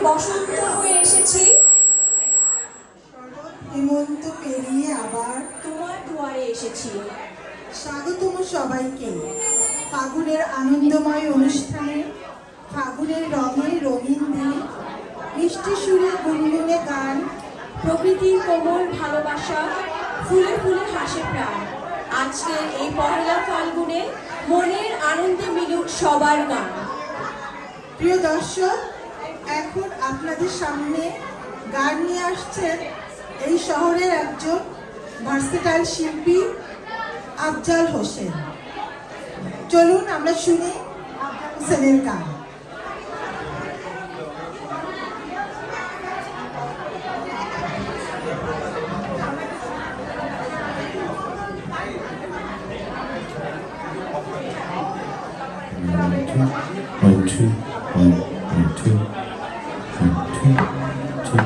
বসন্ত হয়ে এসেছি, হেমন্ত পেরিয়ে আবার তোমার দুয়ারে এসেছি। স্বাগতম সবাইকে ফাগুনের আনন্দময় অনুষ্ঠানে, ফাগুনের রঙে রঙিন দিন, মিষ্টি সুরে গুনগুনে গান, প্রকৃতির কোমল ভালোবাসা, ফুলে ফুলে হাসে প্রাণ। আজকের এই পহেলা ফাল্গুনে মনের আনন্দে মিলুক সবার গান। প্রিয় দর্শক, এখন আপনাদের সামনে গান নিয়ে আসছেন এই শহরের একজন ভার্সেটাইল শিল্পী আফজাল হোসেন। চলুন আমরা শুনি আফজাল হোসেনের গান। One, two, one, two, two, two.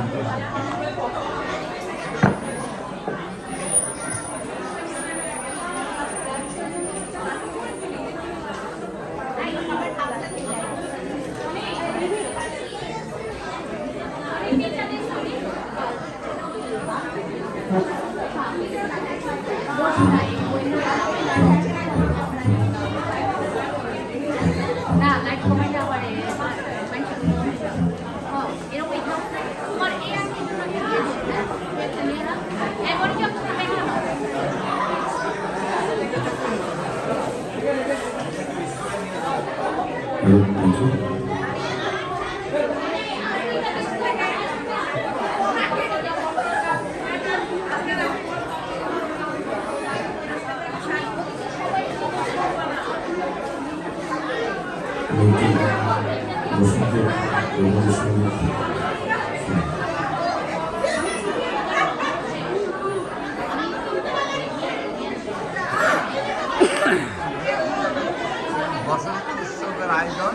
বসন্ত উৎসবের আয়োজন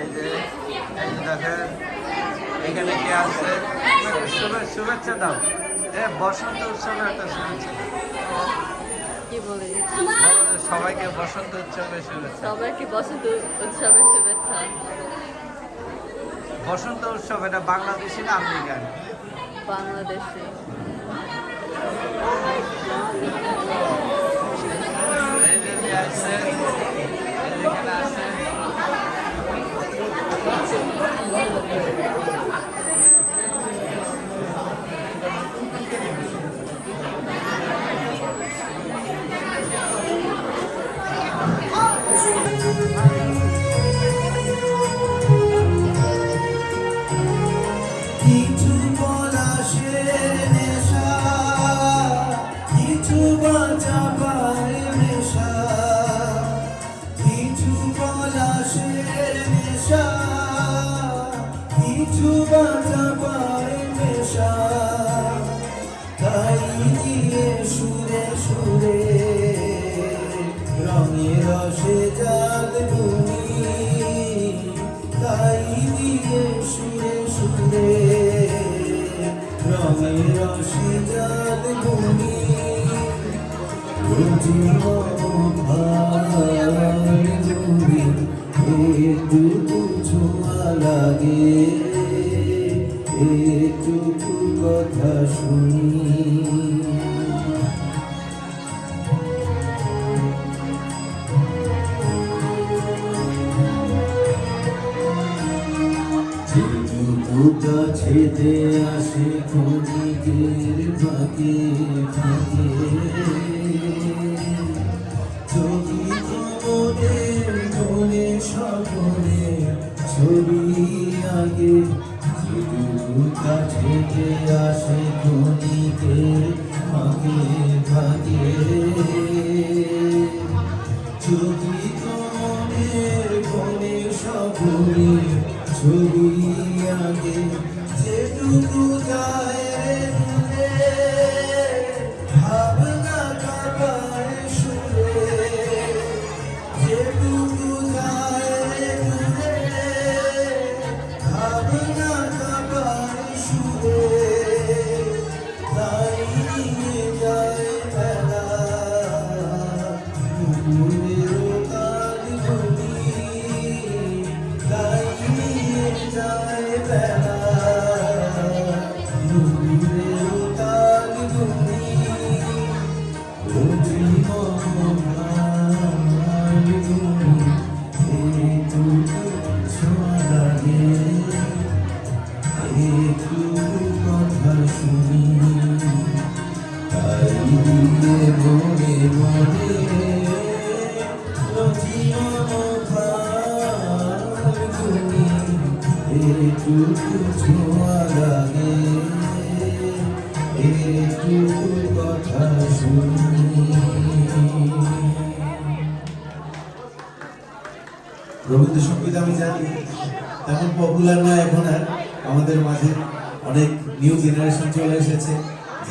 এই যে দেখেন এখানে কে আছে উৎসবের শুভেচ্ছা দাও। বসন্ত উৎসবের একটা শুভেচ্ছা কি বলে সবাইকে বসন্ত উৎসবের শুভেচ্ছা। সবাইকে বসন্ত উৎসবের শুভেচ্ছা। বসন্ত উৎসব এটা বাংলাদেশি না আমেরিকান? বাংলাদেশে এই যে আছে এখানে আছে কিছু পলাশের নেশা, কিছু বাঁচা পায় নেশা, কিছু পলাশের নেশা, কিছু বাঁচা পায় নেশা, তাই দিয়ে সুরে সুরে রঙে রসে জাগ তুমি, তাই দিয়ে সুরে সুরে রঙে রসে জাগ তুমি, একটু ছোঁয়া লাগে, একটু কথা শুনি। যেটুকুটা ছেদে আসে ক্ষণিকের ফাঁকে ফাঁকে, ছবি মনের মনে স্বপনে ছবি আগে, যেটুকুটা ছেদে আসে ক্ষণিকের ফাঁকে ফাঁকে, ছবি মনের মনে স্বপনে ছবি আগে, যেটুকু গায়ে দিলে ভাবনা কাঁপায় সুরে, যেটুকু গায়ে দিলে ভাবনা কাঁপায় সুরে, তাই নিয়ে যায় বেলা মনে মনে রচিও ফাল্গুনি এটুকু ছোঁয়া লাগে এটুকু কথা শুনি। রবীন্দ্রসঙ্গীত আমি জানি তেমন পপুলার না এখন আর, আমাদের মাঝে অনেক নিউ জেনারেশন চলে এসেছে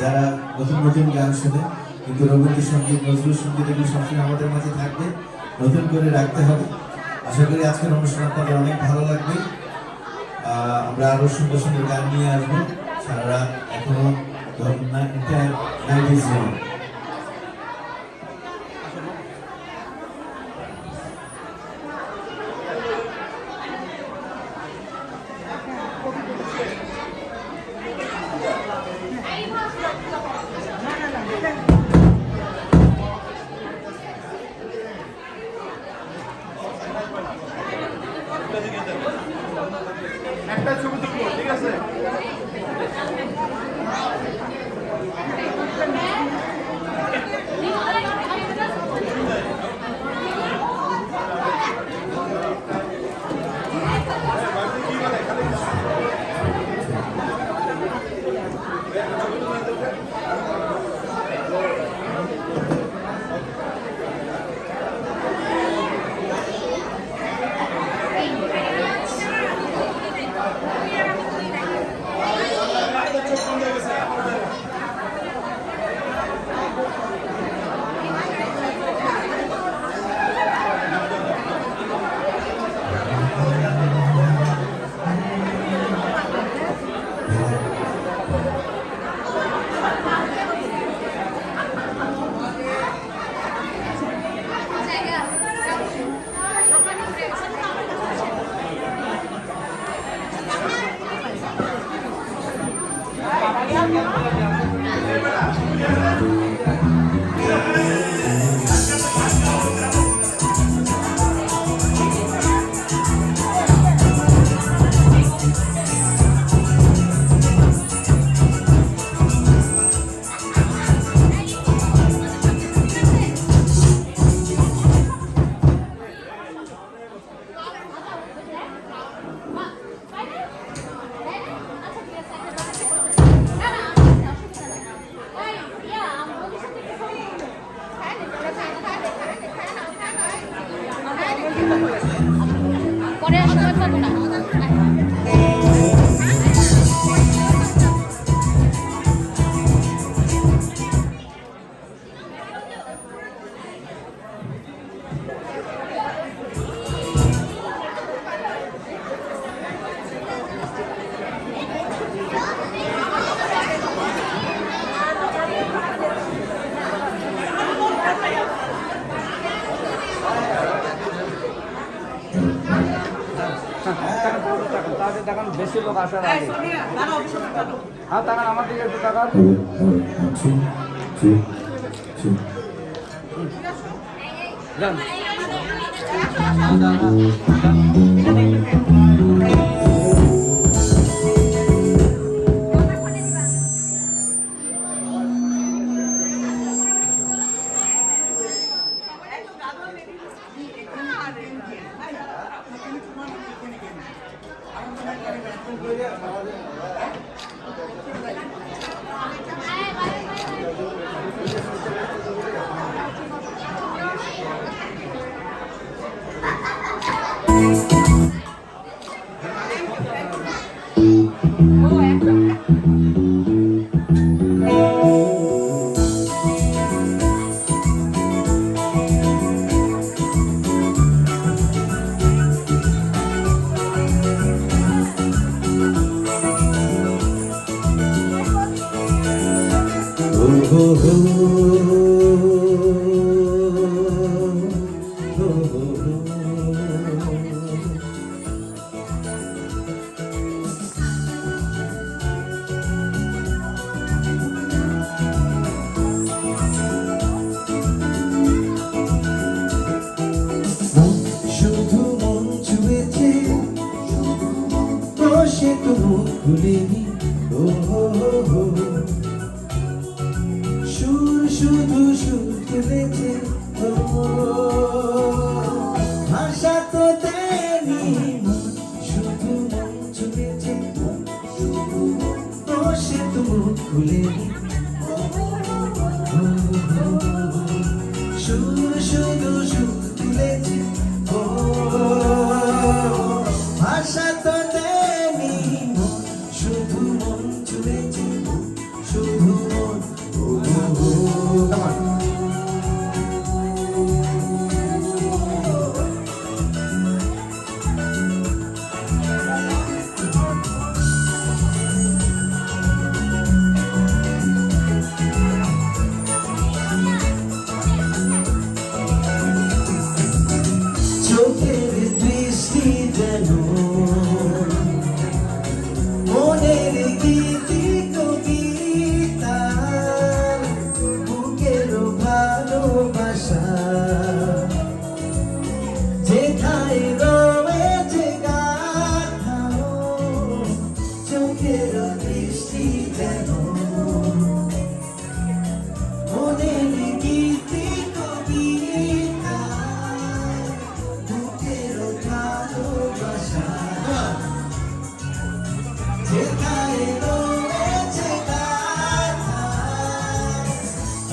যারা নতুন নতুন গান শোনে, কিন্তু রবীন্দ্রসঙ্গীত নজরুল সঙ্গীত এগুলো সবসময় আমাদের মাঝে থাকবে, নতুন করে রাখতে হবে। আশা করি আজকের অনুষ্ঠান আপনাদের অনেক ভালো লাগবে। আমরা আরো সুন্দর সুন্দর গান নিয়ে আসবো সারা রাত, এখনো নাইট ইজ ইয়ং। একটা ছবি তুলবো, ঠিক আছে? পরে আর সময় পাবো না। তাকান বেশি লোক আসার আগে। হ্যাঁ তাকান আমার দিকে একটু তাকান। 2, 3, 2. যান। শুধু সুর তুলেছে ভাষা তো দেয়নি মন, শুধু মন চলেছে তো সে তো মুখ খুলেনি সুর শুধু সুর তুলেছে ভাষা তো দেয়নি মন, শুধু মন চলেছে শুধু মন চোখের দৃষ্টি যেন মনের গীতি কবিতা বুকের ভালোবাসা যেথায় রয়েছে গাথা চোখের দৃষ্টি যেন মনের গীতি কবিতা বুকের ভালোবাসা যেথায় রয়েছে গাথা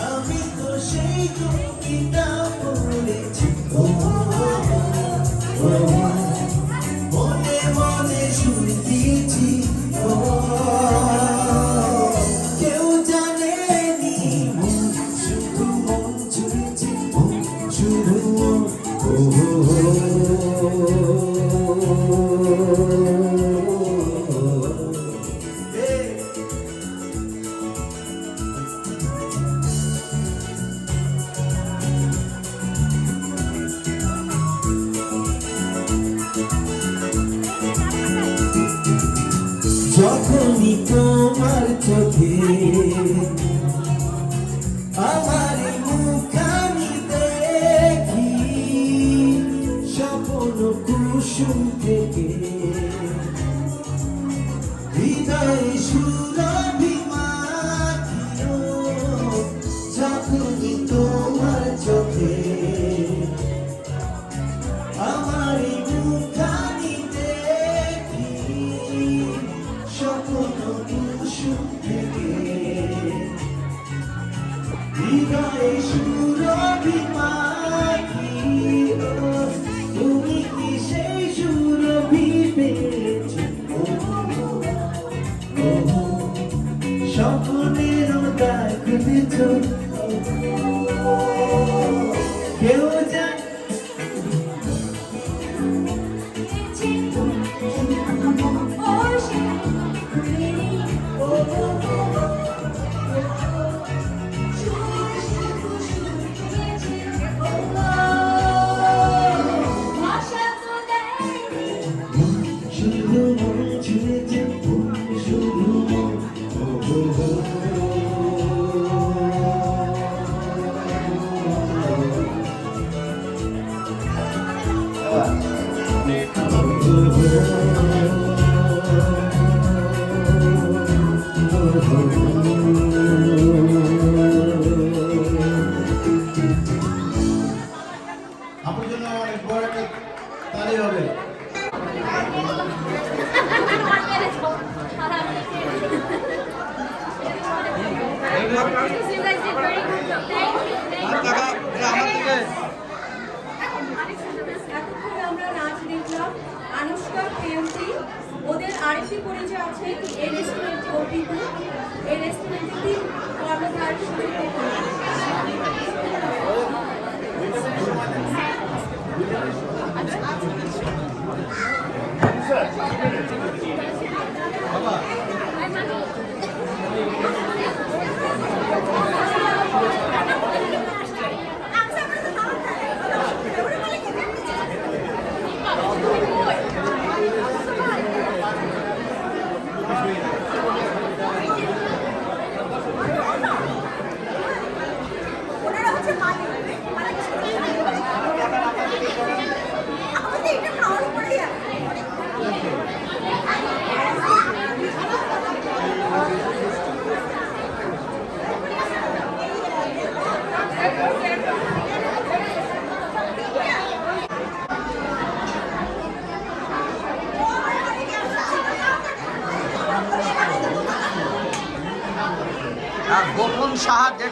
আমি তো সেই কবিতা পড়েছি মনে মনে শুনতেছি কেউ জানেনি মন, শুধু মন চলেছে শুধু মন যখনই তোমার চোখে আমার মুখানি দেখি স্বপ্ন কুসুম থেকে হৃদয় সুরভি মাখিও যখনই তোমার চোখে আমার মুখানি দেখি স্বপ্ন কুসুম থেকে হৃদয় সুরভি মাখিও তুমি কি সেই সুরভি পেয়েছো স্বপ্নের দাগ দিছো কেউ জানে Oh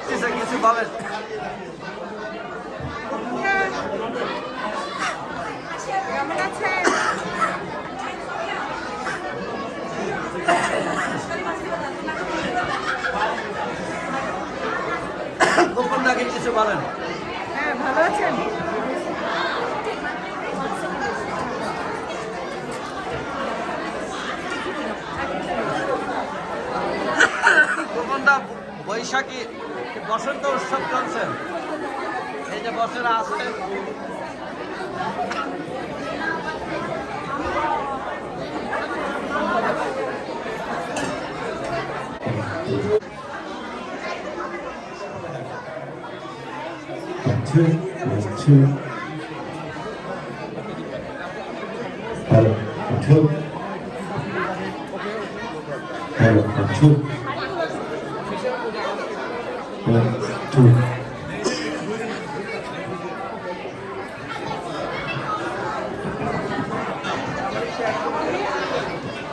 দেখতেছে, কিছু বলেন। কেমন আছেন? গোপন দাকে কিছু বলেন। হ্যাঁ, ভালো আছেন? গোপন দা, বৈশাখী বসন্ত উৎসব চলছে, এই যে বছরে আছে। Two, two. Hello, two. Hello, two. One, two.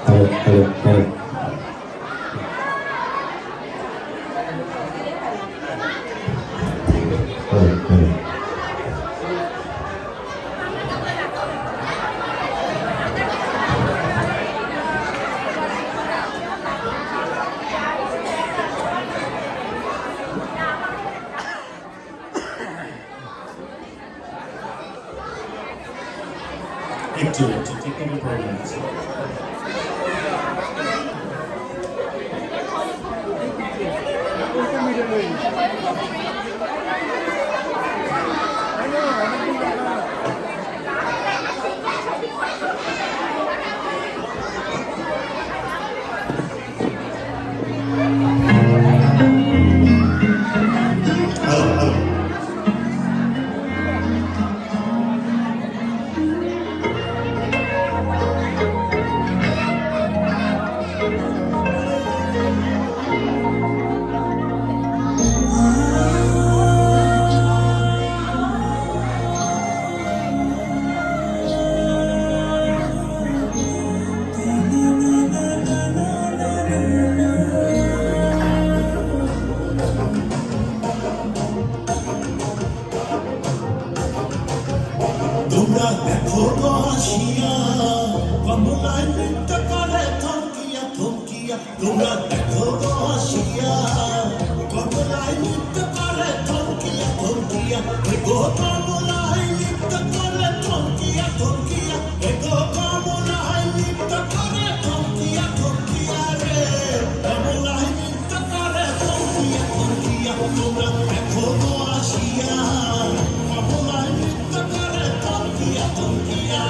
Hello, hello, hello. Hello, hello. একটু টেকনিক্যাল প্রবলেম আছে। তোমরা দেখো তো আসিয়া কমলায় নৃত্য করে থমকিয়া থমকিয়া। তোমরা দেখো তো আসিয়া কমলায় নৃত্য করে থমকিয়া থমকিয়া। এগো কমলায় নৃত্য করে থমকিয়া থমকিয়া। এগো কমলায় নৃত্য করে থমকিয়া থমকিয়া রে। কমলায় নৃত্য করে থমকিয়া থমকিয়া। তোমরা দেখো তো আসিয়া কমলায় নৃত্য করে থমকিয়া থমকিয়া।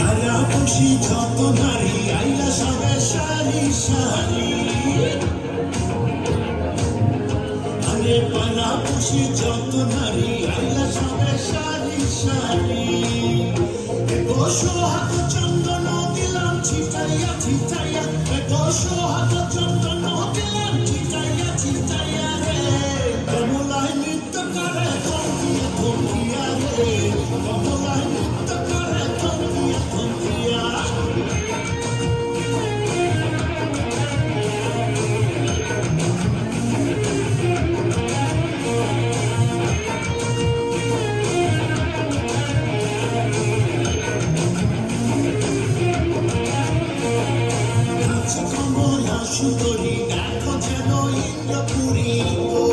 আয়া খুশি যত নারী আইলা সবে সারি সারি। আরে পালা খুশি যত নারী আইলা সবে সারি সারি। এগো সোহাগ চন্দন দিলাম ছিটাইয়া ছিটাইয়া। এগো সোহাগ চন্দন দিলাম ছিটাইয়া ছিটাইয়া রে। কমলায় নৃত্য করে থমকিয়া থমকিয়া রে। কমলায় নৃত্য করে থমকিয়া থমকিয়া। নাচ কমলা সুন্দরী দেখো যেন ইন্দ্রপুরী গো।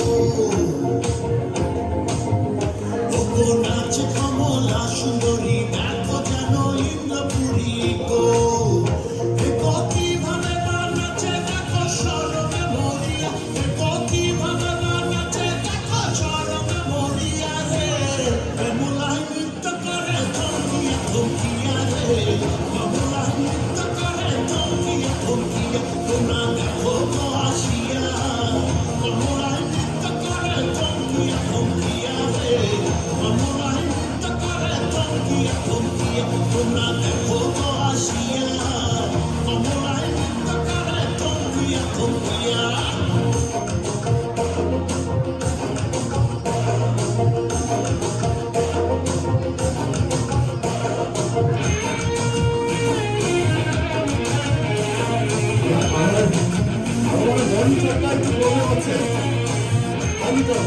মনিটর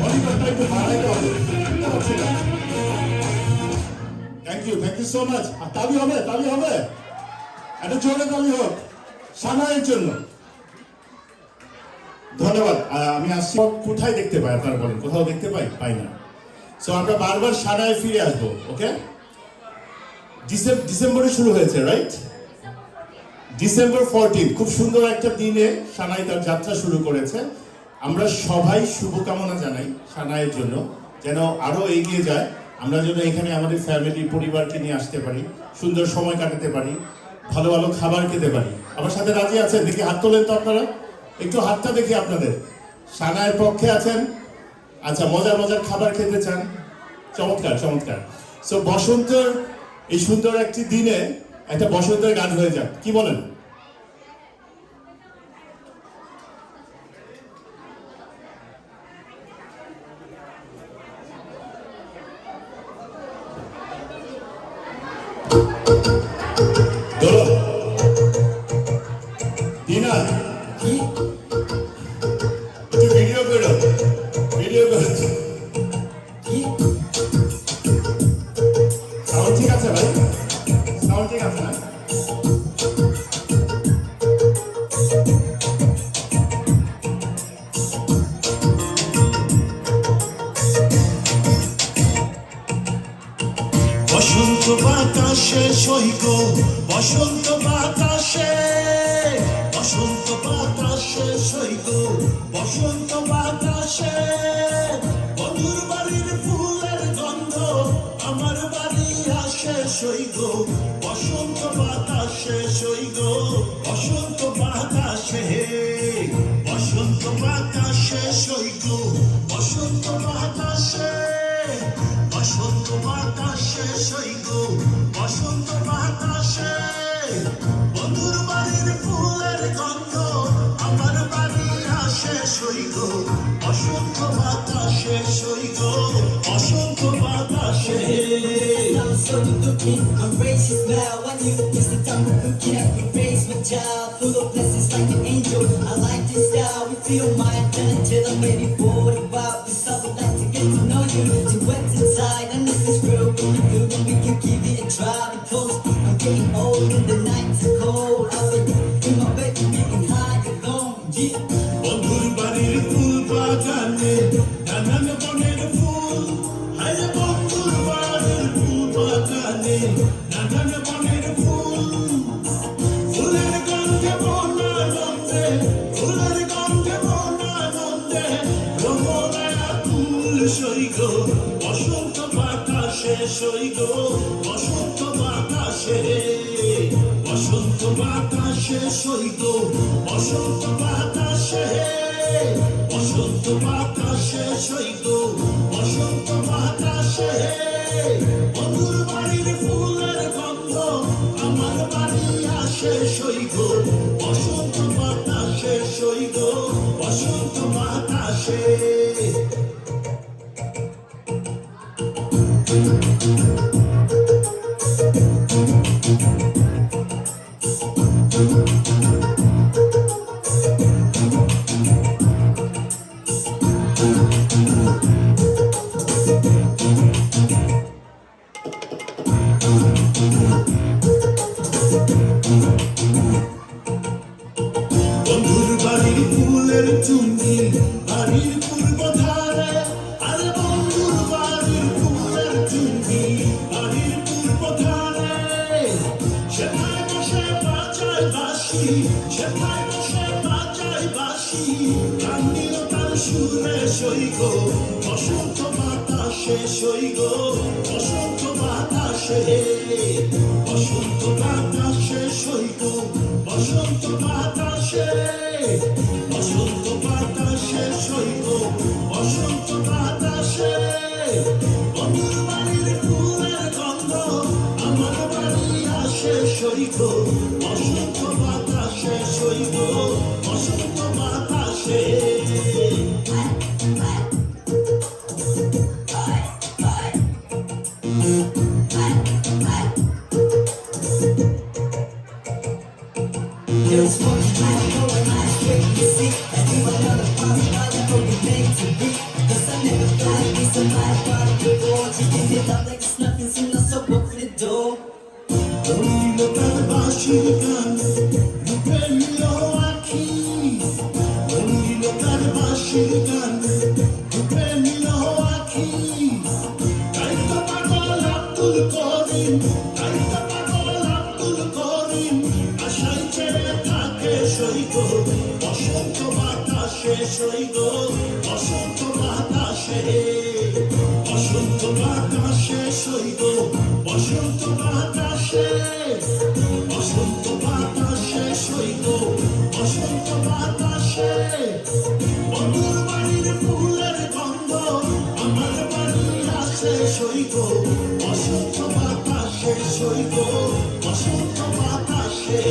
মনিটরটা একটু বাড়াইতে হবে, বুঝতে পারছি না। Thank you so much. আর তালি হবে একটা জোরে তালি হোক সানায়ের জন্য। ধন্যবাদ। আমি আসছি, কোথায় দেখতে পাই আপনারা বলেন? কোথাও দেখতে পাই না। সো আমরা বারবার সানায় ফিরে আসবো। ওকে, ডিসেম্বরে শুরু হয়েছে, রাইট? ডিসেম্বর 14 খুব সুন্দর একটা দিনে সানাই তার যাত্রা শুরু করেছে। আমরা সবাই শুভকামনা জানাই সানাইয়ের জন্য, যেন আরো এগিয়ে যায়। আমরা যেন এখানে আমাদের ফ্যামিলি পরিবারকে নিয়ে আসতে পারি, সুন্দর সময় কাটাতে পারি, ভালো ভালো খাবার খেতে পারি। আমার সাথে রাজি আছেন? দেখি হাত তোলেন তো আপনারা, একটু হাতটা দেখি আপনাদের। সানাইয়ের পক্ষে আছেন? আচ্ছা, মজার খাবার খেতে চান? চমৎকার। সো বসন্তের এই সুন্দর একটি দিনে একটা বসন্তের গান হয়ে যাক, কি বলেন? দিনা একটু ভিডিও করো সাউন্ড ঠিক আছে ভাই? সাউন্ড ঠিক আছে না? বসন্ত বাতাসে সৈক, বসন্ত বাতাসে সৈক, বসন্ত বাতাসে বন্ধুর বাড়ির ফুলের গন্ধ আমার বাড়ি আসে সৈক, বসন্ত বাতাসে সৈক, বসন্ত বাতাসে সৈক, বসন্ত বাতাসে সৈক, বসন্ত বাতাসে বন্ধুর বাড়ির ফুলের গন্ধ আমার বাড়ি আসে সৈক, বসন্ত বাতাসে সৈক, বসন্ত বাতাসে। So you looking, embrace your smile when you kiss the time of cooking up your face, my child, full of blessings like an angel. I like this style, we feel my turn till I'm ready for the vibe. This I would like to get to know you, to wet inside, and this is real good, and we can give it a try because I'm getting old and the nights are cold. I've been in my bed, getting high alone, yeah. বন্ধুর বাড়ির ফুল বাগানে নানান বনের ফুল, আরে বন্ধুর বাড়ির ফুল বাগানে নানান বনের ফুল, ফুলের গন্ধে মন আনন্দে, ফুলের গন্ধে মন আনন্দে রমণা ফুল সৈক, বসন্ত বাতাসে সৈক, বসন্ত বাতাসে, বসন্ত বাতাসে সৈক, বসন্ত বাতাসে, বসন্ত বাতাসে সৈক, বসন্ত বাতাসে বন্ধুর বাড়ির ফুলের গন্ধ আমার বাড়ি আসে সৈক, বসন্ত বাতাসে সৈক, বসন্ত বাতাসে। বন্ধুর বাড়ির ফুলের চুমকি বাড়ির পূর্ব ধারে, আরে বন্ধুর বাড়ির ফুলের চুমকি বাড়ির পূর্ব ধারে, সেখানে বসে বাজায় বাঁশি, সেখানে বসে বাজায় বাঁশি, গান দিল তার সুরে সৈক, বসন্ত বাতাসে সৈক, বসন্ত বাতাসে, বসন্ত বাতাসে সৈক, বসন্ত বাতাসে, বসন্ত বাতাসে সৈক, বসন্ত বাতাসে বন্ধুর বাড়ির ফুলের গন্ধ আমার বাড়ি আসে সৈক, বসন্ত বাতাসে সৈক, বসন্ত বাতাসে। There's one thing I know and I you see that you are not a part of what you're only made to be. Cause I never thought I'd be somebody part of the board. You give me love like it's nothing, so now so walk for the door. রঙিলো তার বাঁশির গান রূপে নিলো আঁখি রঙিলো তার বাঁশির গান রূপে নিলো আঁখি তাই তো পাগল আব্দুল করিম তাই তো পাগল আব্দুল করিম আশায় ছেড়ে থাকে সৈগ বসন্ত বাতাসে সৈগ বসন্ত বাতাসে বসন্ত বাতাসে সৈগ বসন্ত বাতাসে বসন্ত বাতাসে সৈগ বসন্ত বাতাসে বন্ধুর বাড়ির ফুলের গন্ধ আমার বাড়ি আসে সৈগ বসন্ত বাতাসে সৈগ বসন্ত বাতাসে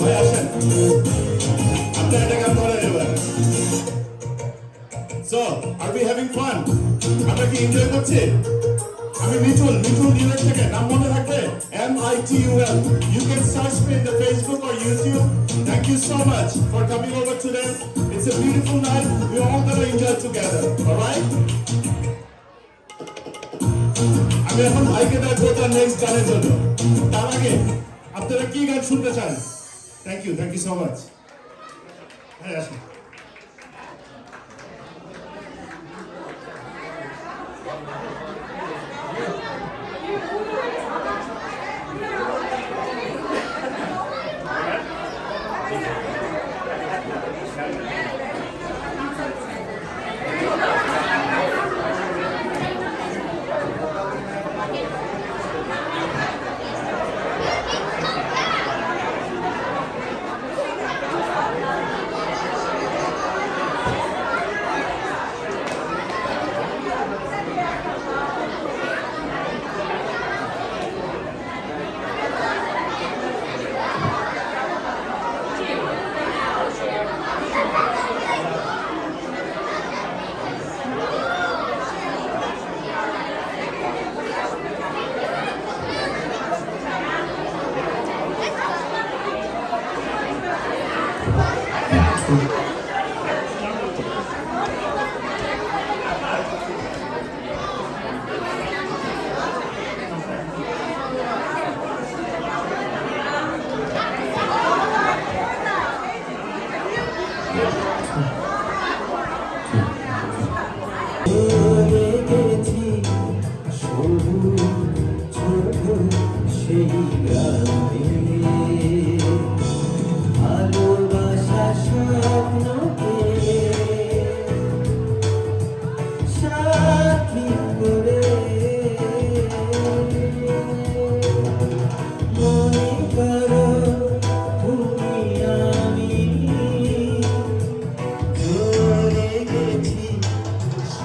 ভাই আসেন আপনার একটা গান ধরেন এবার so are we having fun আমরা কি এনজয় করছি আমি মিঠুন নিউইয়র্ক থেকে নাম মনে থাকবে MITUL you can search me in the Facebook or YouTube thank you so much for coming over today it's a beautiful night we all gonna enjoy together all right আমি এখন ভাইকে দেখবো তার নেক্সট গানের জন্য তার আগে আপনারা কি গান শুনতে চান থ্যাংক ইউ সো মাচ হ্যাঁ আসুন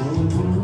Thank you.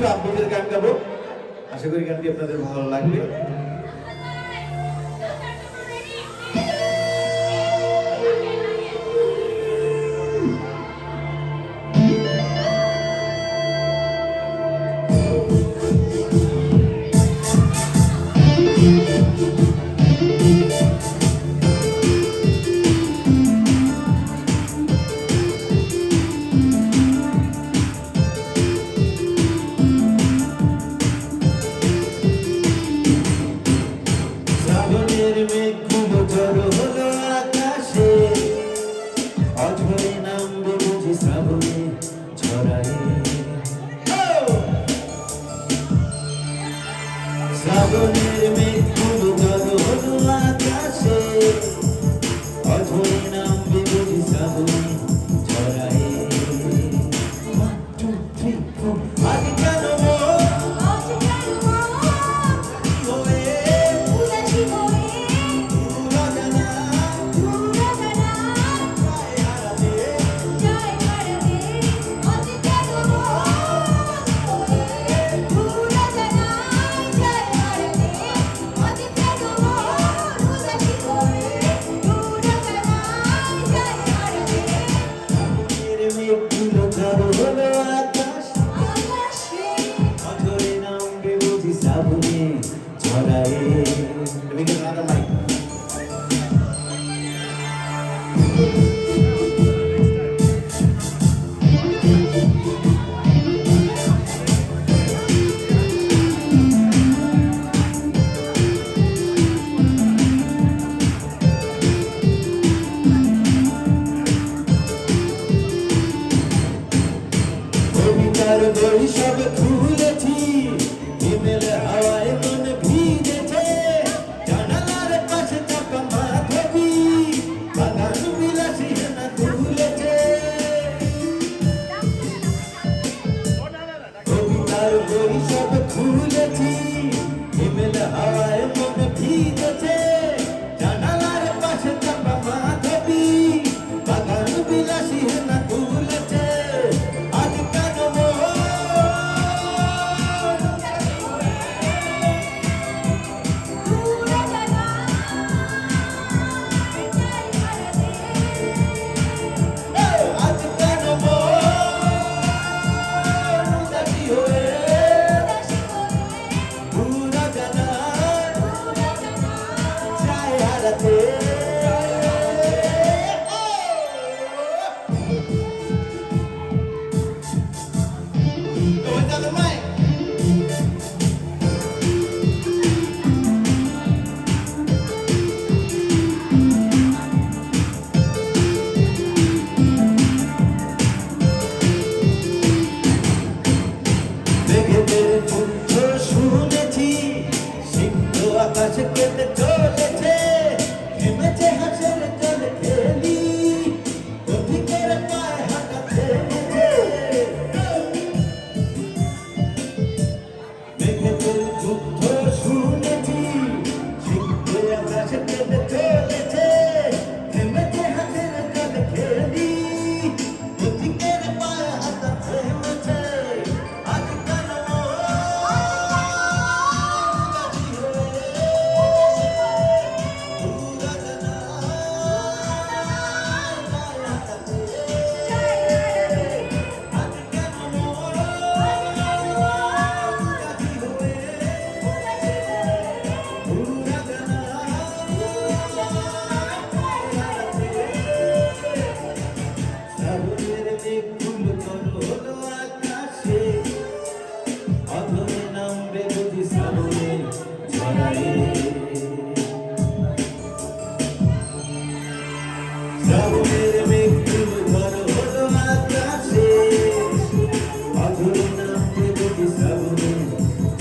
একটু আব্বুদের গান গাবো, আশা করি গানটি আপনাদের ভালো লাগবে। শ্রাবণের মেঘ খুব ঝড় হলো আকাশে, অঝরে নামবে বুঝি শ্রাবণে ঝরায়। শ্রাবণের মেঘ খুব ঝড় হলো আকাশে, অঝরে নামবে বুঝি শ্রাবণে ঝরায়। 1, 2, 3, 4 আজ কেন কবিতার বই সব খুলেছি, হিমেল হাওয়ায় মন ভিজেছে, জানালার পাশে চাপা মাধবী, বাগান বিলাসী হেনা তুলেছে। কবিতার বই সব খুলেছি, হিমেল হাওয়ায় মন ভিজেছে, জানালার পাশে চাপা মাধবী, বাগান বিলাসী হেনা তুলেছে। আজ কেন আজ কেন উদাসী হয়ে পুরা জানা যায় হারাতে। মেঘেদের যুদ্ধ শুনেছি, সিংহ আকাশ কেটে চলেছে, থেমেছে হাসের জলে খেলি, পথিকের পায়ে হাঁটা থেমেছে। মেঘেদের যুদ্ধ শুনেছি, সিংহ আকাশ কেটে চলেছে, থেমেছে হাসের জলে খেলি, পথিকের পায়ে হাঁটা থেমেছে। আজ কেন উদাসী হয়ে পুরা জানা যায় হারাতে। আজ কেন উদাসী হয়ে পুরা জানা শ্রাবণের মেঘ খুব ঝড় হলো আকাশে, অধরে নামবে বুঝি শ্রাবণে ঝরায়। শ্রাবণের মেঘ খুব ঝড় হলো আকাশে, অধরে নামবে বুঝি শ্রাবণে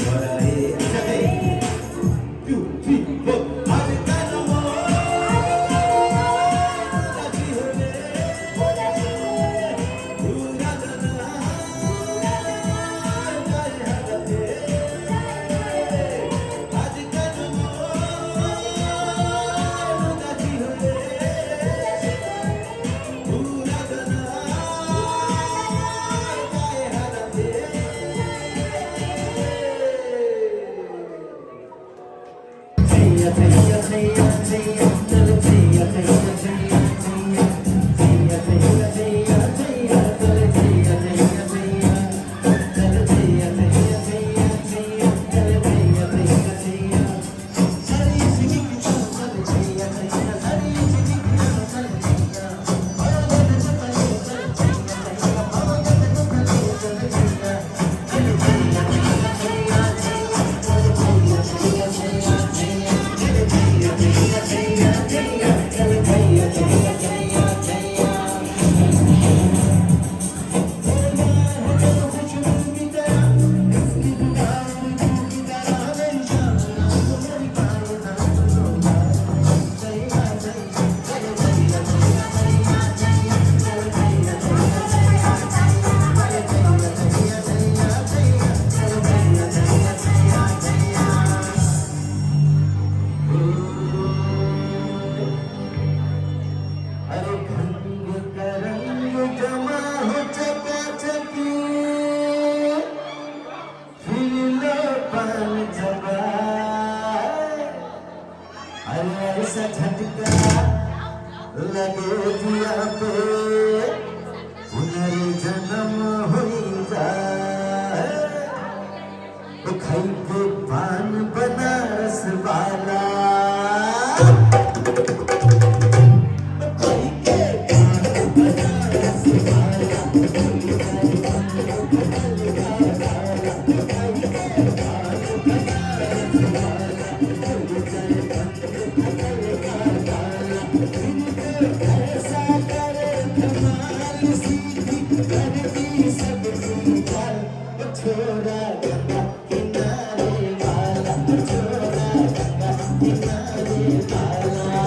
ঝরায়। 2, 3, 4 আজ কেন উদাসী হয়ে পুরা हर जन्म हुई जाए खाई के पान बनारस वाला छोरा गंगा किनारे वाला छोरा गंगा किनारे वाला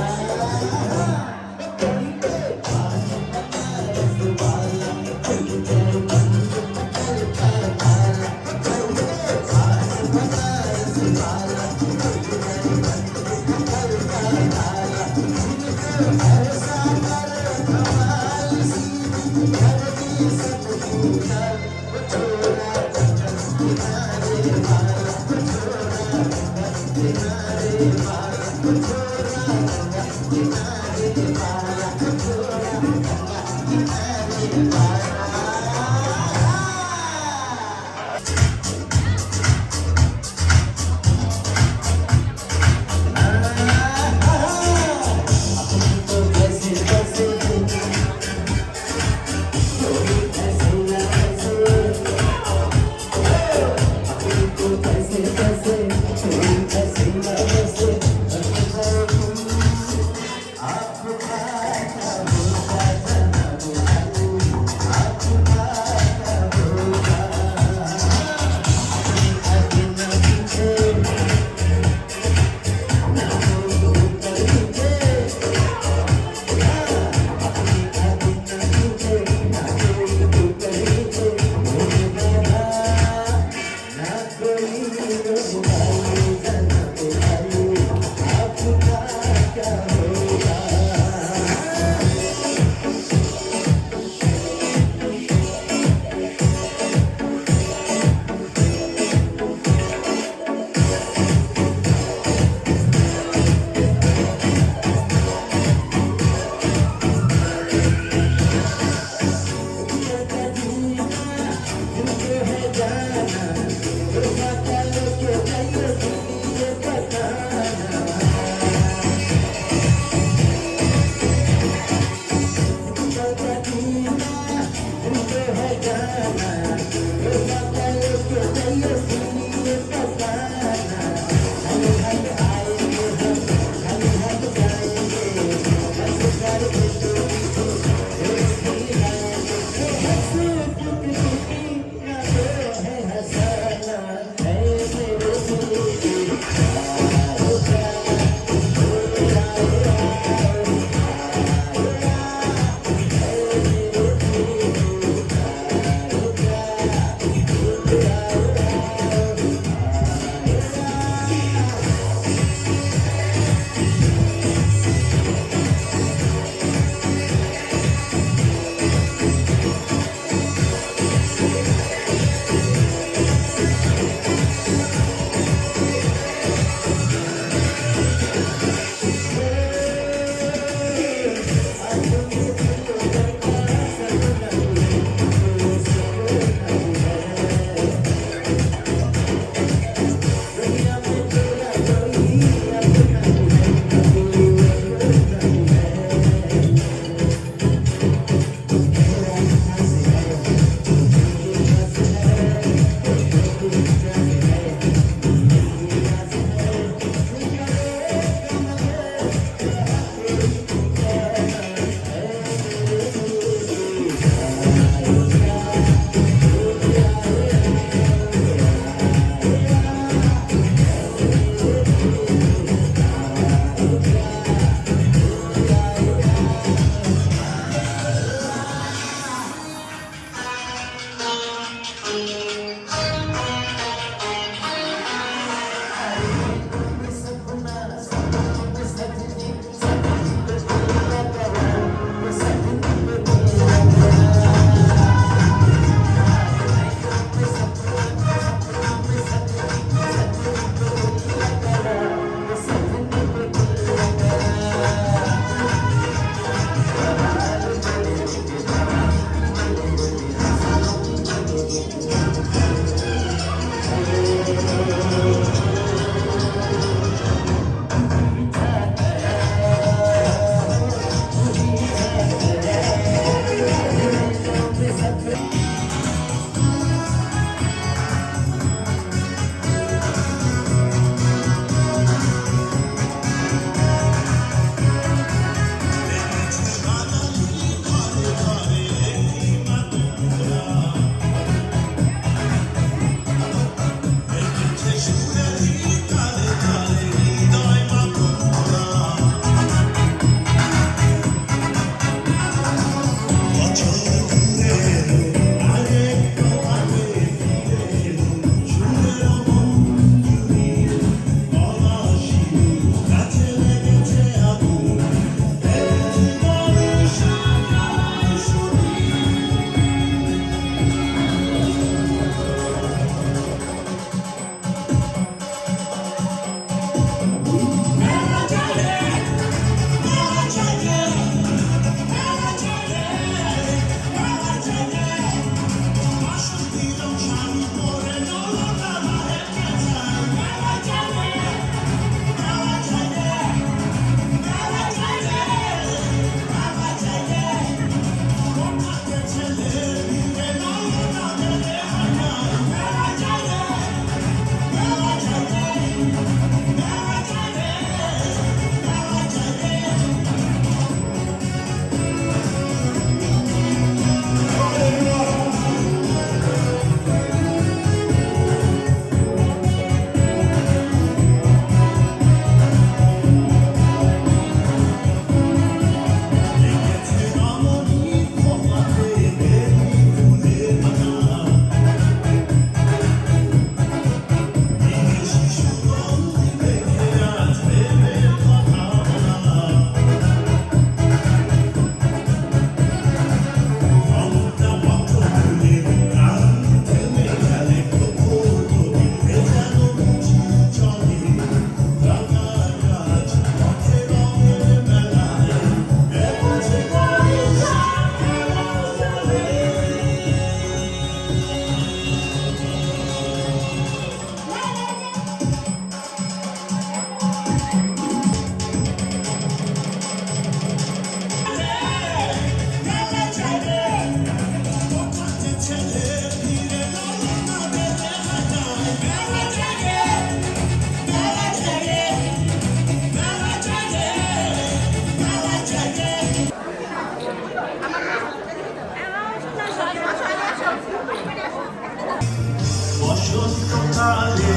বসন্তকালে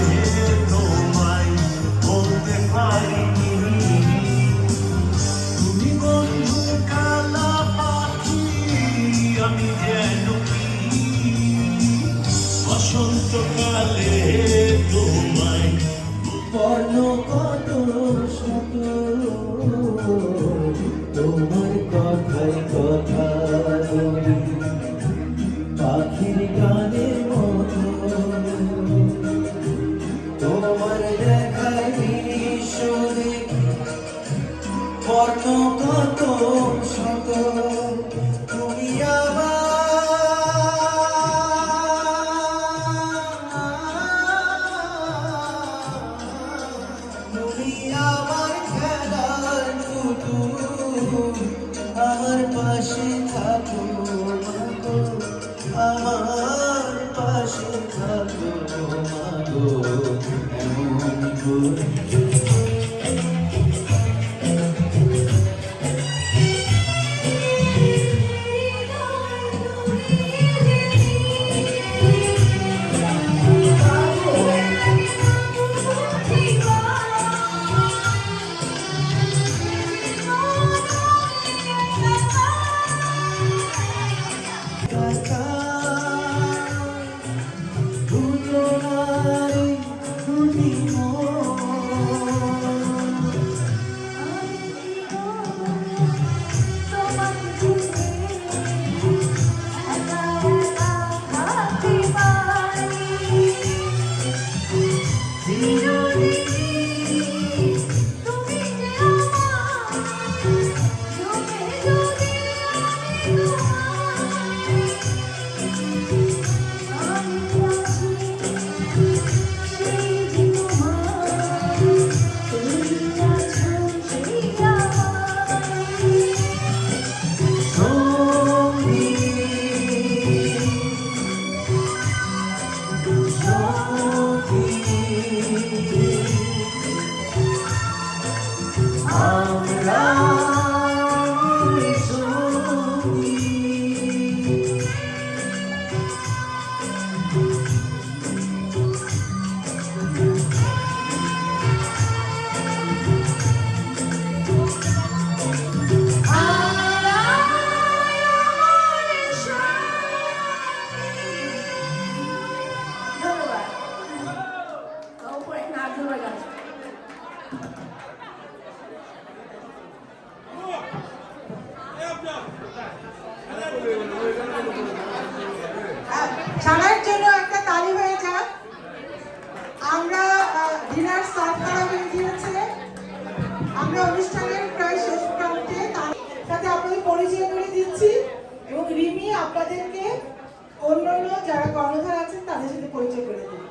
তোমায় বলতে পারিনি তুমি বন্ধু কালা পাখি আমি যেন কি বসন্তকালে তোমায় বর্ণ কত শত তোমার কথায় কথা বলি পাখির গানের মতো তোমার দেখায় বিশ্ব দেখি বর্ণ কত শত তুমি তুমি আমার খেলার পুতুল আমার পাশে থাকো মাগো আমার পাশে থাকো মাগো এমন করে সারার জন্য একটা তালি হয়ে যাক। আমরা ডিনার সার্ভ করা হয়ে গিয়েছে। আমরা অনুষ্ঠানের প্রায় শেষ প্রান্তে, তার সাথে আপনাদের পরিচয় করে দিচ্ছি এবং রিমি আপনাদেরকে অন্যান্য যারা কর্ণধার আছেন তাদের সাথে পরিচয় করে দেবেন।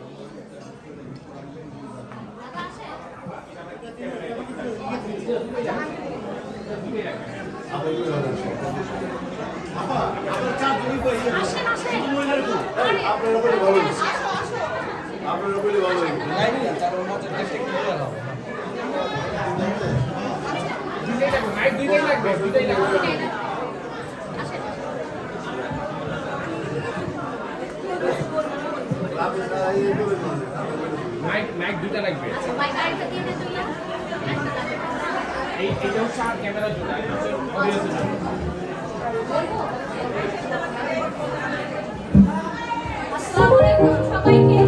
মাইক দুইটা লাগবে। এইটা হচ্ছে আর ক্যামেরা জোড়া। আসসালামু আলাইকুম সবাইকে।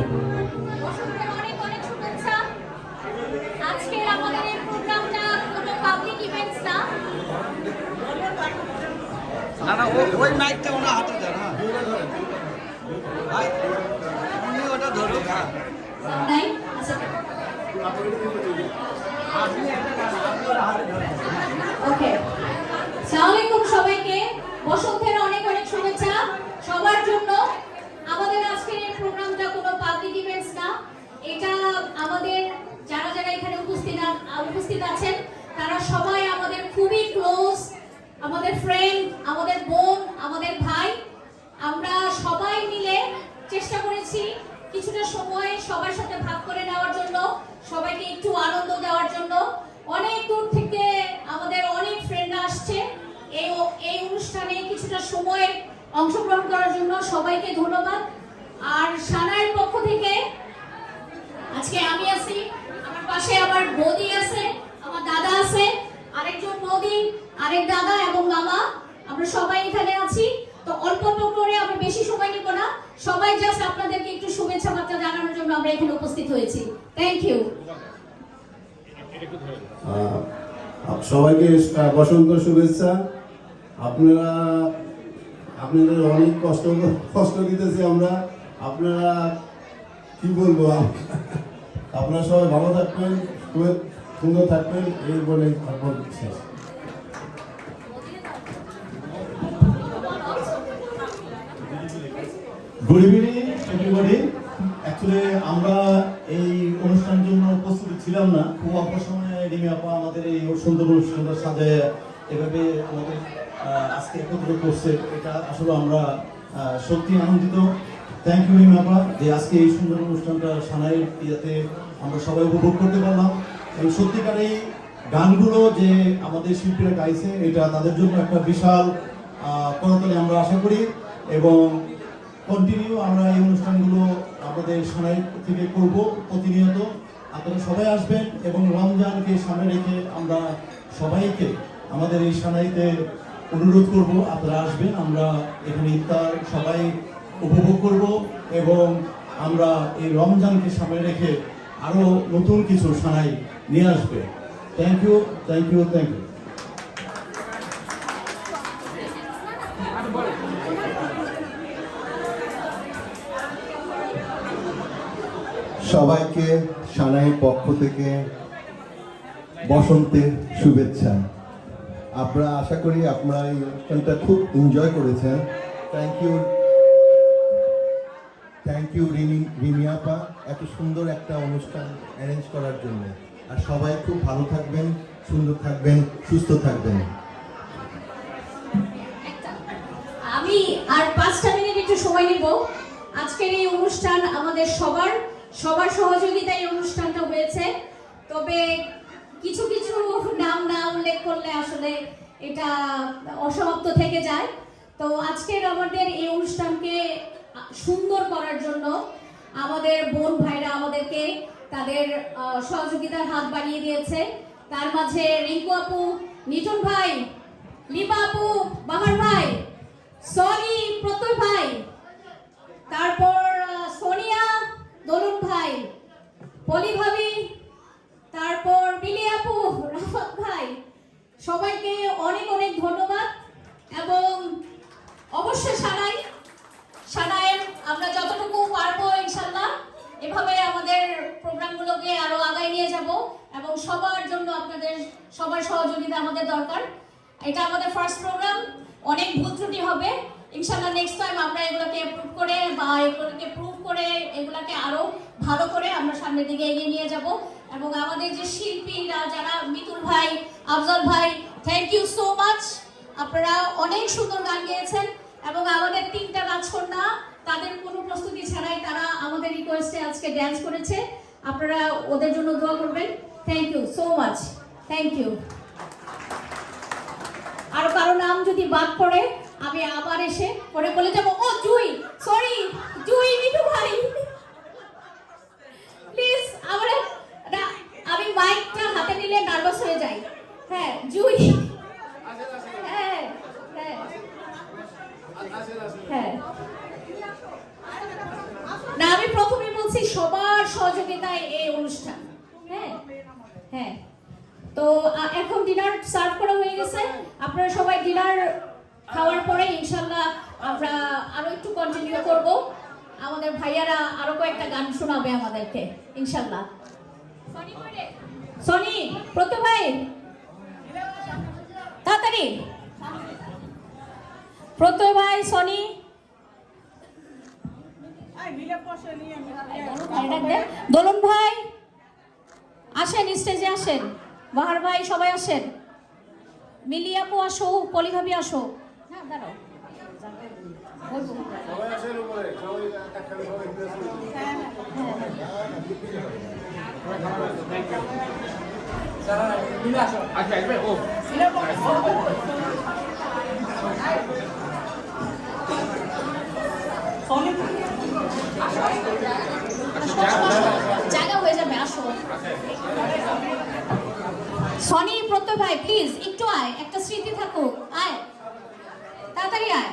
বসন্তের অনেক অনেক শুভেচ্ছা। আজকের আমাদের এই প্রোগ্রামটা কোনো পাবলিক ইভেন্টস না। না না ওই মাইকটা ওনা হাতে দেন। হ্যাঁ ভাই উনি ওটা ধরো। হ্যাঁ নাই আচ্ছা ওকে। আসসালামু আলাইকুম সবাইকে। বসন্তের অনেক অনেক শুভেচ্ছা সবার জন্য। আমাদের আজকের এই প্রোগ্রামটা কোনো পাবলিক ইভেন্টস না। এটা আমাদের যারা যারা এখানে উপস্থিত আছেন তারা সবাই আমাদের খুবই ক্লোজ, আমাদের ফ্রেন্ড, আমাদের বোন, আমাদের ভাই। আমরা সবাই মিলে চেষ্টা করেছি কিছুটা সময় সবার সাথে ভাগ করে নেওয়ার জন্য, সবাইকে একটু আনন্দ দেওয়ার জন্য। অনেক দূর থেকে আমাদের অনেক ফ্রেন্ডরা আসছে এই অনুষ্ঠানে কিছুটা সময় অংশগ্রহণ করার জন্য। সবাইকে ধন্যবাদ। আর সানাইয়ের পক্ষ থেকে আজকে আমি আছি, আমার পাশে আমার বৌদি আছে, আমার দাদা আছে, আরেকজন বৌদি, আরেক দাদা এবং মামা। আমরা সবাই এখানে আছি। তো অল্প অল্প করে আমরা বেশি সময় নিব না। সবাই জাস্ট আপনাদেরকে একটু শুভেচ্ছা বার্তা জানানোর জন্য আমরা এখানে উপস্থিত হয়েছি। Thank you. সবাইকে বসন্ত শুভেচ্ছা। আপনাদের অনেক কষ্ট দিতেছি আমরা। আপনারা কি বলবো, আপনারা সবাই ভালো থাকবেন, সুন্দর থাকবেন, এই বলে তারপর শেষ। Good evening everybody. অ্যাকচুয়ালি আমরা এই অনুষ্ঠানের জন্য উপস্থিত ছিলাম না। খুব অল্প সময়ে রিমি আপা আমাদের এই সুন্দর অনুষ্ঠানটার সাথে এভাবে আমাদের আজকে একত্র করছে, এটা আসলে আমরা সত্যি আনন্দিত। থ্যাংক ইউ রিমি আপা যে আজকে এই সুন্দর অনুষ্ঠানটা সানাই ইয়াতে আমরা সবাই উপভোগ করতে পারলাম। এবং সত্যিকার এই গানগুলো যে আমাদের শিল্পীরা গাইছে এটা তাদের জন্য একটা বিশাল করতালি আমরা আশা করি। এবং কন্টিনিউ আমরা এই অনুষ্ঠানগুলো আমাদের সানাই থেকে করব প্রতিনিয়ত। আপনারা সবাই আসবেন এবং রমজানকে সামনে রেখে আমরা সবাইকে আমাদের এই সানাইতে অনুরোধ করব আপনারা আসবেন। আমরা এখানে ইফতার সবাই উপভোগ করব এবং আমরা এই রমজানকে সামনে রেখে আরও নতুন কিছু সানাই নিয়ে আসবে। Thank you, thank you, thank you. সবাইকে সানাইয়ের পক্ষ থেকে বসন্তের শুভেচ্ছা। আমরা আশা করি আপনারা এই অনুষ্ঠানটা খুব এনজয় করেছেন। থ্যাংক ইউ রিমি আপা এত সুন্দর একটা অনুষ্ঠান অ্যারেঞ্জ করার জন্য। আর সবাই খুব ভালো থাকবেন, সুন্দর থাকবেন, সুস্থ থাকবেন। আমি আর 5টা মিনিট একটু সময় নিব। আজকের এই অনুষ্ঠান আমাদের সবার সহযোগিতায় এই অনুষ্ঠানটা হয়েছে। তবে কিছু কিছু নাম না উল্লেখ করলে আসলে এটা অসমাপ্ত থেকে যায়। তো আজকের আমাদের এই অনুষ্ঠানকে সুন্দর করার জন্য আমাদের বোন ভাইরা আমাদেরকে তাদের সহযোগিতার হাত বাড়িয়ে দিয়েছে। তার মাঝে রিঙ্কু আপু, নিটন ভাই, লিপা আপু, বাহার ভাই, সনি, প্রত্যয় ভাই, তারপর সোনিয়া, দোলন ভাই, পলি ভাবি, তারপর মিলি আপু, রাফাত ভাই, সবাইকে অনেক অনেক ধন্যবাদ। এবং অবশ্যই সানাইয়ের আমরা প্রোগ্রামগুলোকে আরো আগায় নিয়ে যাব এবং সবার জন্য আপনাদের সবার সহযোগিতা আমাদের দরকার। এটা আমাদের ফার্স্ট প্রোগ্রাম, অনেক ভুল ত্রুটি হবে, ইনশাআল্লাহ নেক্সট টাইম আমরা এগুলোকে প্রুভ করে বা এগুলোকে প্রুভ করে এগুলোকে আরো ভালো করে আমরা সামনের দিকে এগিয়ে নিয়ে যাব। এবং আমাদের যে শিল্পীরা যারা, মিতুল ভাই, আফজল ভাই, থ্যাংক ইউ সো মাচ, আপনারা অনেক সুন্দর গান গেয়েছেন। এবং আমাদের 3টা নাচকন্যা তাদের কোনো প্রস্তুতি ছাড়াই তারা আমাদের রিকোয়েস্টে আজকে ড্যান্স করেছে, আপনারা ওদের জন্য দোয়া করবেন। Thank you so much, thank you. আর কারো নাম যদি বাদ পড়ে আমি আবার এসে পরে বলে যাবো, ও জুই, সরি জুই, মিঠু ভাই প্লিজ। আমি মাইকটা হাতে নিলে নার্ভাস হয়ে যাই। হ্যাঁ জুই, হ্যাঁ হ্যাঁ হ্যাঁ। না আমি প্রথমেই বলছি সবার সহযোগিতায় এই অনুষ্ঠান। হ্যাঁ হ্যাঁ। তো এখন ডিনার সার্ভ করা হয়ে গেছে, আপনারা সবাই ডিনার খাওয়ার পরে ইনশাআল্লাহ আমরা আরো একটু কন্টিনিউ করব। আমাদের ভাইয়ারা আরো কয়েকটা গান শোনাবে আমাদেরকে ইনশাআল্লাহ। সনি, প্রত্যয় ভাই তাড়াতাড়ি, প্রত্যয় ভাই, সনি, দোলন ভাই আসেন, স্টেজে আসেন, বাহার ভাই সবাই আসেন, মিলি আপু আসো, পলি ভাবি আসো। না দাঁড়াও, জায়গা হয়ে যাবে, আসো। সনি, প্রত্যয় ভাই প্লিজ একটু আয়, একটা স্মৃতি থাকুক, আয় তাড়াতাড়ি আয়।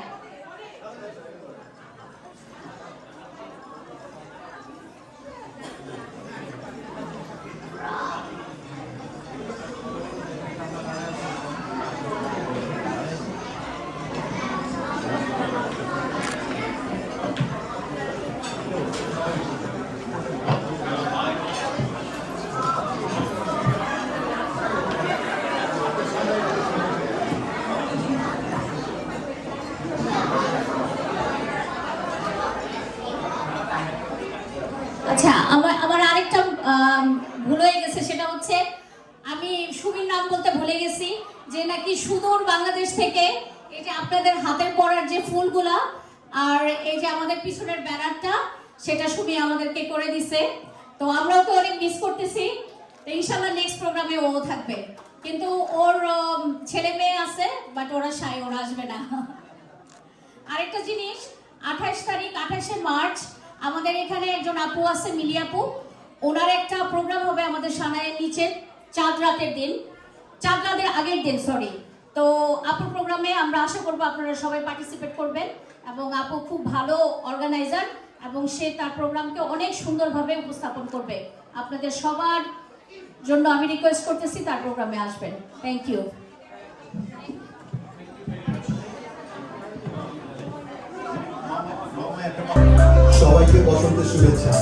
আচ্ছা, আমার আরেকটা ভুল হয়ে গেছে, সেটা হচ্ছে আমি সুমির নাম বলতে ভুলে গেছি, যে নাকি সুদূর বাংলাদেশ থেকে এই যে আপনাদের হাতের পরার যে ফুলগুলা আর এই যে আমাদের পিছনের ব্যানারটা, সেটা সুমি আমাদেরকে করে দিছে। তো আমরা ওকে অনেক মিস করতেছি। তো ইনশাআল্লাহ নেক্সট প্রোগ্রামে ও থাকবে, কিন্তু ওর ছেলে মেয়ে আছে, বাট ওরা শাই, ওরা আসবে না। আরেকটা জিনিস, 28 তারিখ, 28শে মার্চ আমাদের এখানে একজন আপু আছে, মিলি আপু, ওনার একটা প্রোগ্রাম হবে আমাদের সানায়ের নিচে, চাঁদ রাতের দিন, চাঁদ রাতের আগের দিন, সরি। তো আপুর প্রোগ্রামে আমরা আশা করবো আপনারা সবাই পার্টিসিপেট করবেন। এবং আপু খুব ভালো অর্গানাইজার এবং সে তার প্রোগ্রামকে অনেক সুন্দরভাবে উপস্থাপন করবে। আপনাদের সবার জন্য আমি রিকোয়েস্ট করতেছি তার প্রোগ্রামে আসবেন। Thank you. সবাইকে বসন্তের শুভেচ্ছা।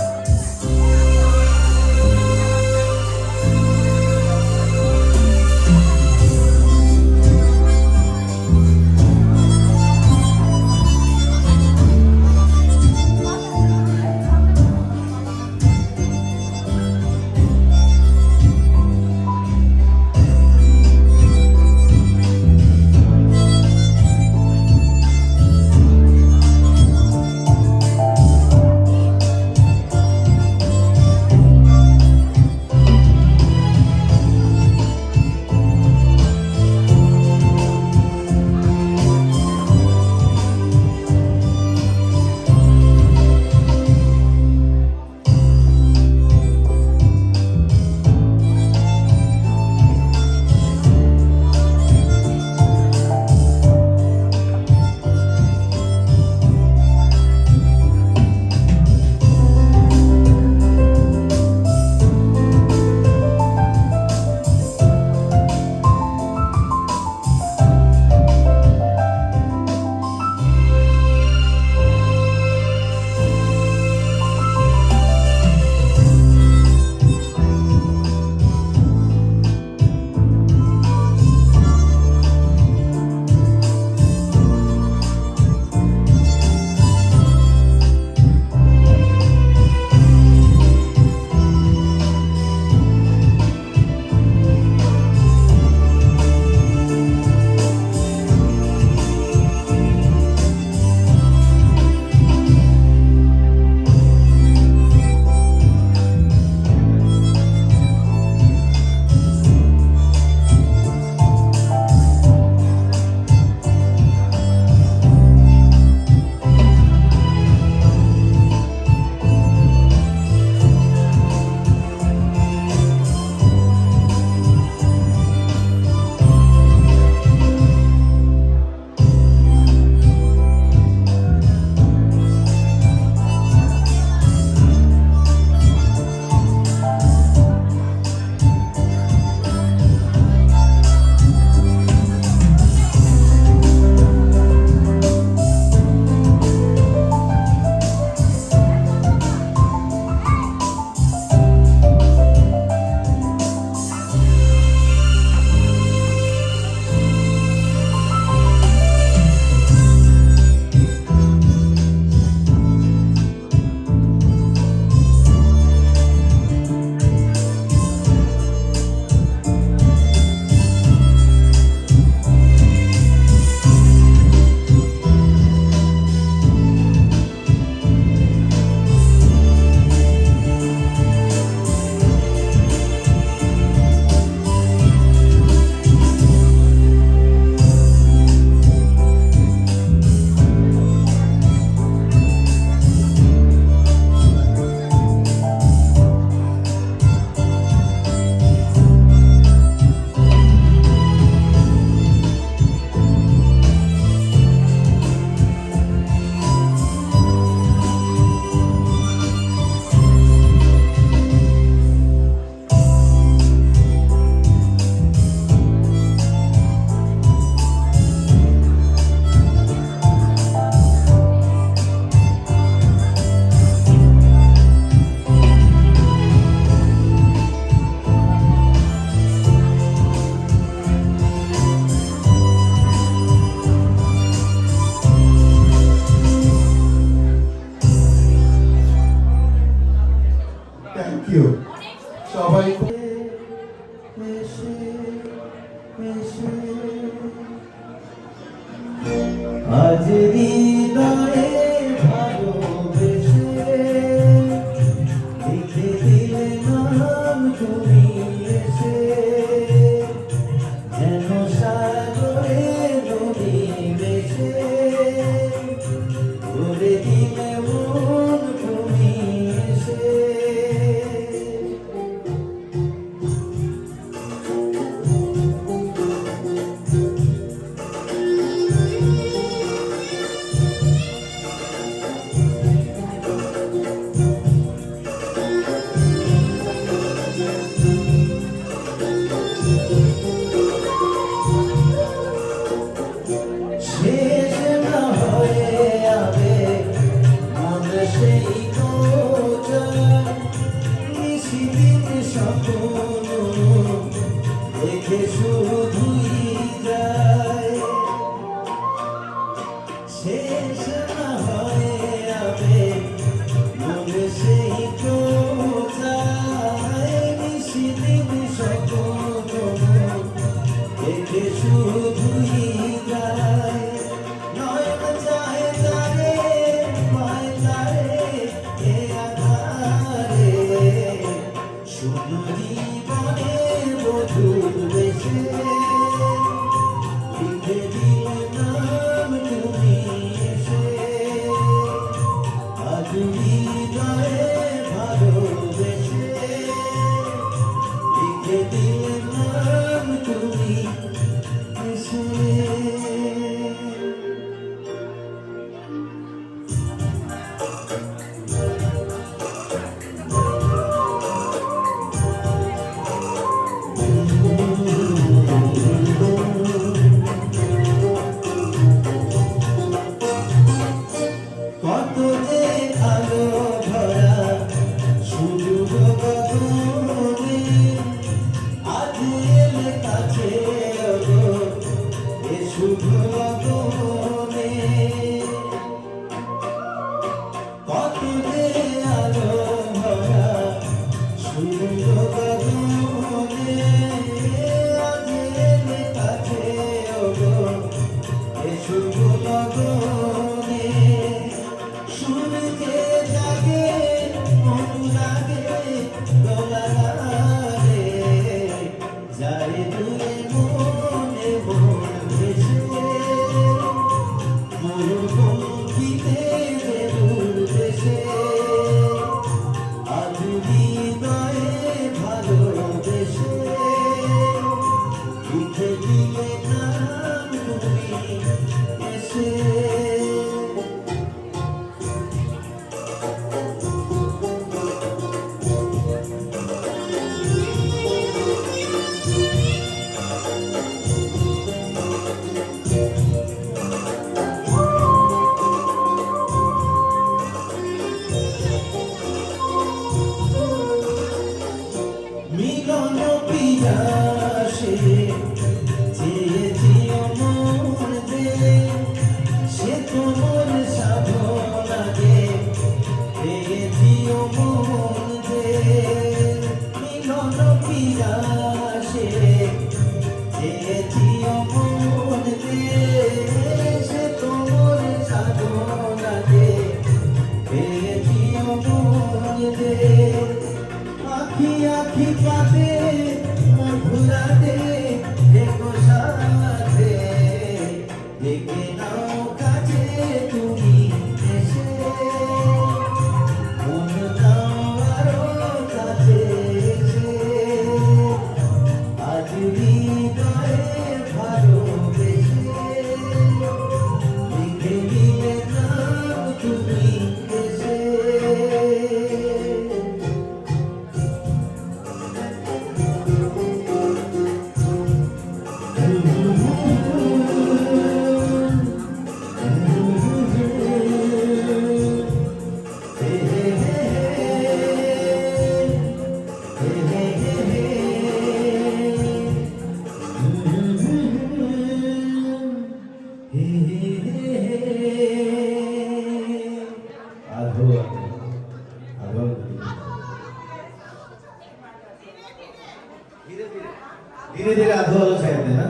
ধীরে ধীরে আধো আলো ছায়াতে না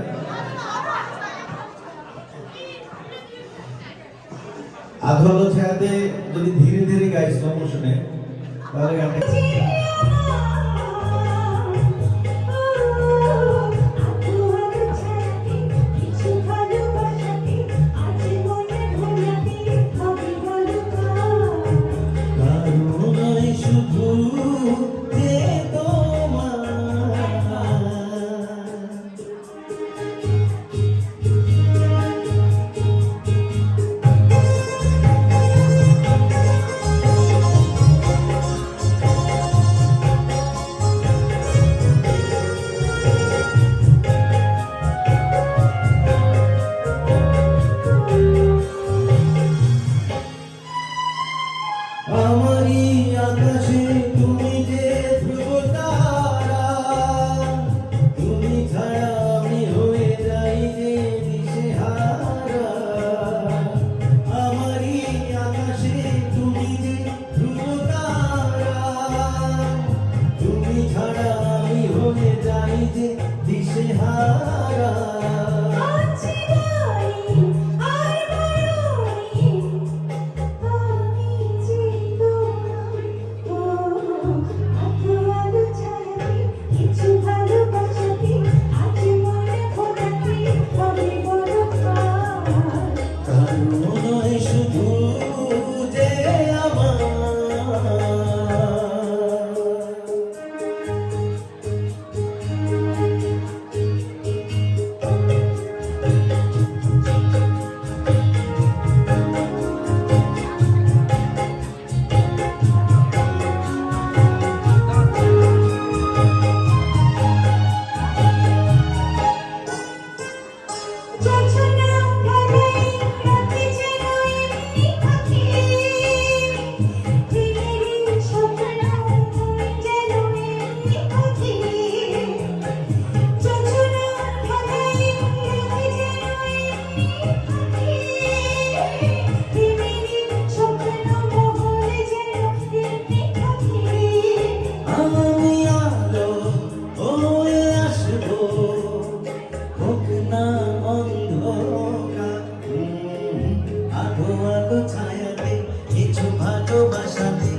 আধো আলো ছায়াতে যদি ধীরে ধীরে গাই স্লো মোশনে তাহলে গানটা আমারই আকাশে তুমি যে ধ্রুব তারা, তুমি ছাড়া আমি হয়ে যাই যে দিশেহারা। আমারই আকাশে তুমি যে ধ্রুব তারা, তুমি ছাড়া আমি হয়ে যাই যে দিশেহারা। শুধু যে আমার ছায়াতে কিছু ভালোবাসাতে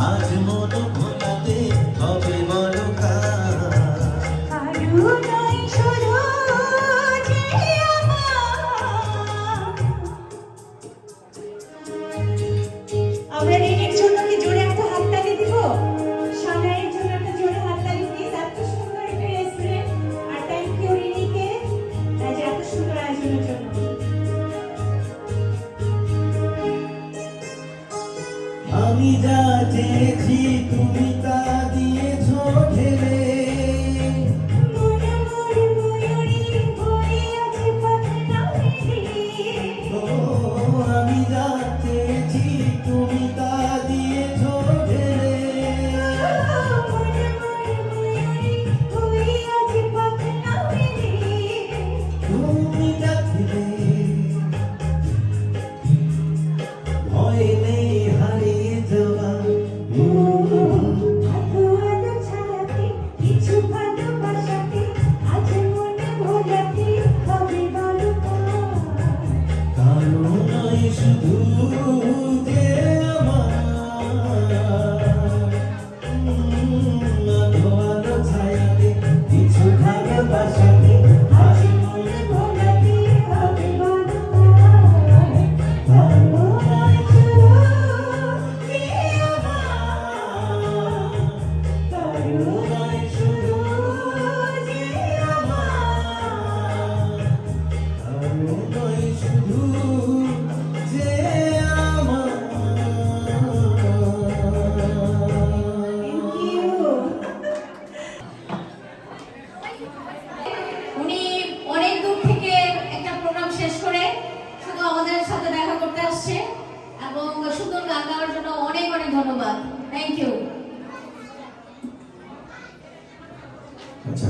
আজ মন ভোলাতে হবে বড় আমরা রিনির জন্য কি জোরে একটা হাততালি দিব? সানাইয়ের জন্য একটা জোরে হাততালি প্লিজ। এত সুন্দর একটা রেস্টুরেন্ট আর থ্যাংক ইউ রিনিকে যে এত সুন্দর আয়োজনের জন্য। আমি যা চেয়েছি তুমি তা দিয়েছো ঢেলে। আমি যা চেয়েছি তুমি তা দিয়েছো ঢেলে। তুমি ডাকলে ভয় নেই হারিয়ে যাওয়া। কারো নয় শুধু যে আমার আলো আলো ছায়াতে কিছু ভালোবাসাতে আজ মনে ভোলাতে হবে বড় কারো নয় শুধু যে আমার, কারো নয় শুধু যে আমার, কারো নয় শুধু যে আমার। উনি অনেক দূর থেকে একটা প্রোগ্রাম শেষ করে শুধু আমাদের সাথে দেখা করতে আসছে এবং সুন্দর গান গাওয়ার জন্য অনেক অনেক ধন্যবাদ। Thank you. আচ্ছা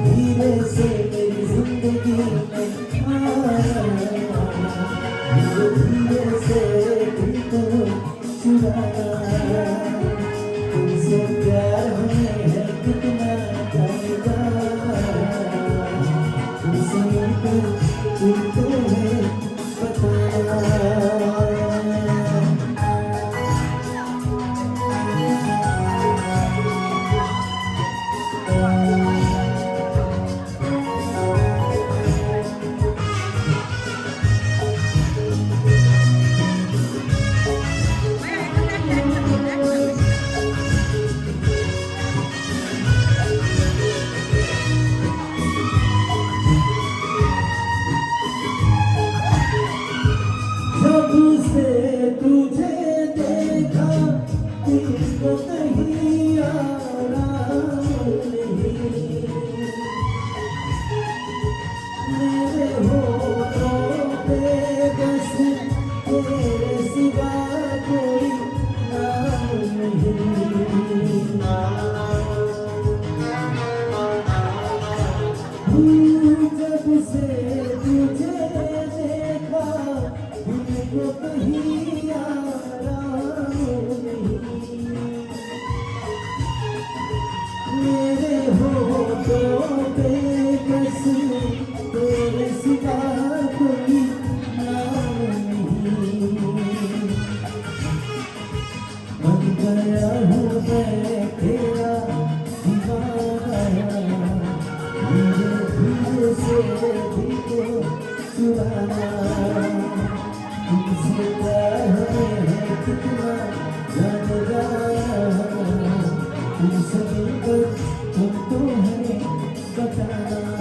धीरे से मेरी जिंदगी में कितना जाने तुमसे मिलकर तुमको है बताना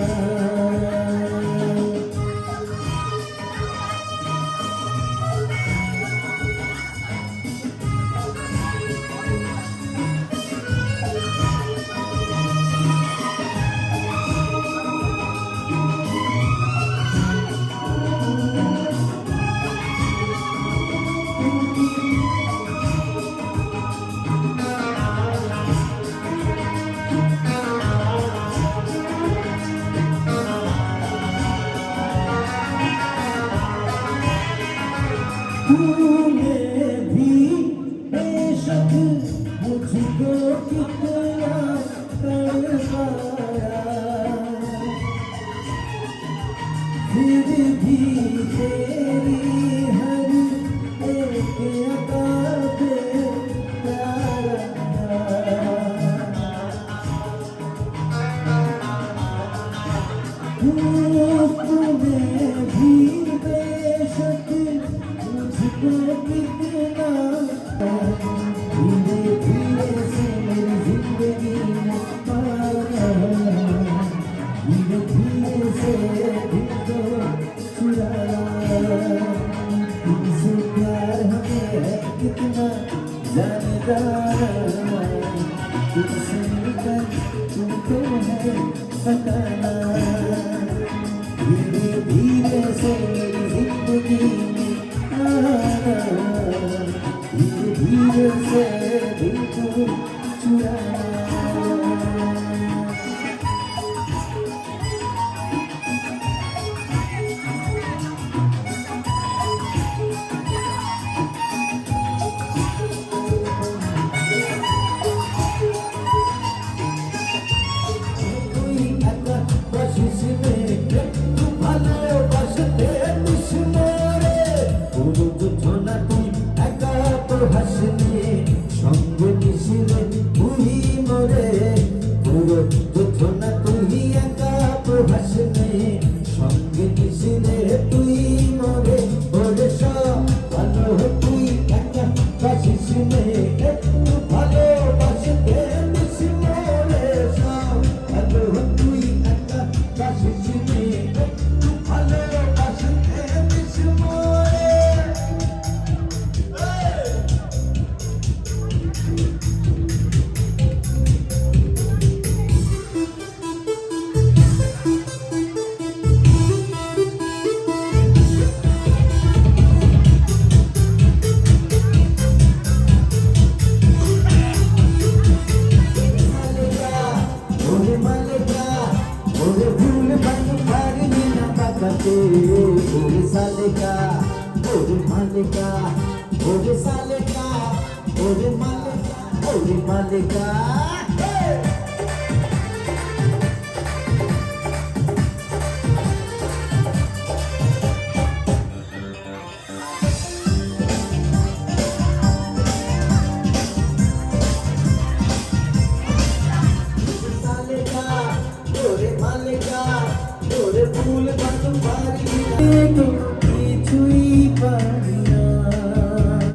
तूने भी बेशक मुझको कितना तड़पाया फिर भी तेरी हर एक अदा पे प्यार तूने भी बेशक मुझको कितना धीरे धीरे से मेरी जिंदगी में पाया धीरे धीरे से दिल को चुराया तुमसे प्यार हमें है कितना जानता तुमसे मिलकर तुमको है बताना धीरे धीरे से मेरी जिंदगी में आना धीरे धीरे से दिल को चुराना সঙ্গে মিশিলে তুই মরে পুরো যোজনা তুই একা প্রভাসনে সঙ্গে মিশিলে তুই মরে ওরে সব ভালো তুই একা বাসিস নে একটু ভালোবাসতে মিশি মরে সব ভালো তুই একা বাসিস নে একটু ভালোবাসতে মিশি মরে ओरे सालेका ओरे मालिका ओरे सालेका ओरे मालिका ओरे मालिका सालेका ओरे मालिका ओरे फूल बन पारी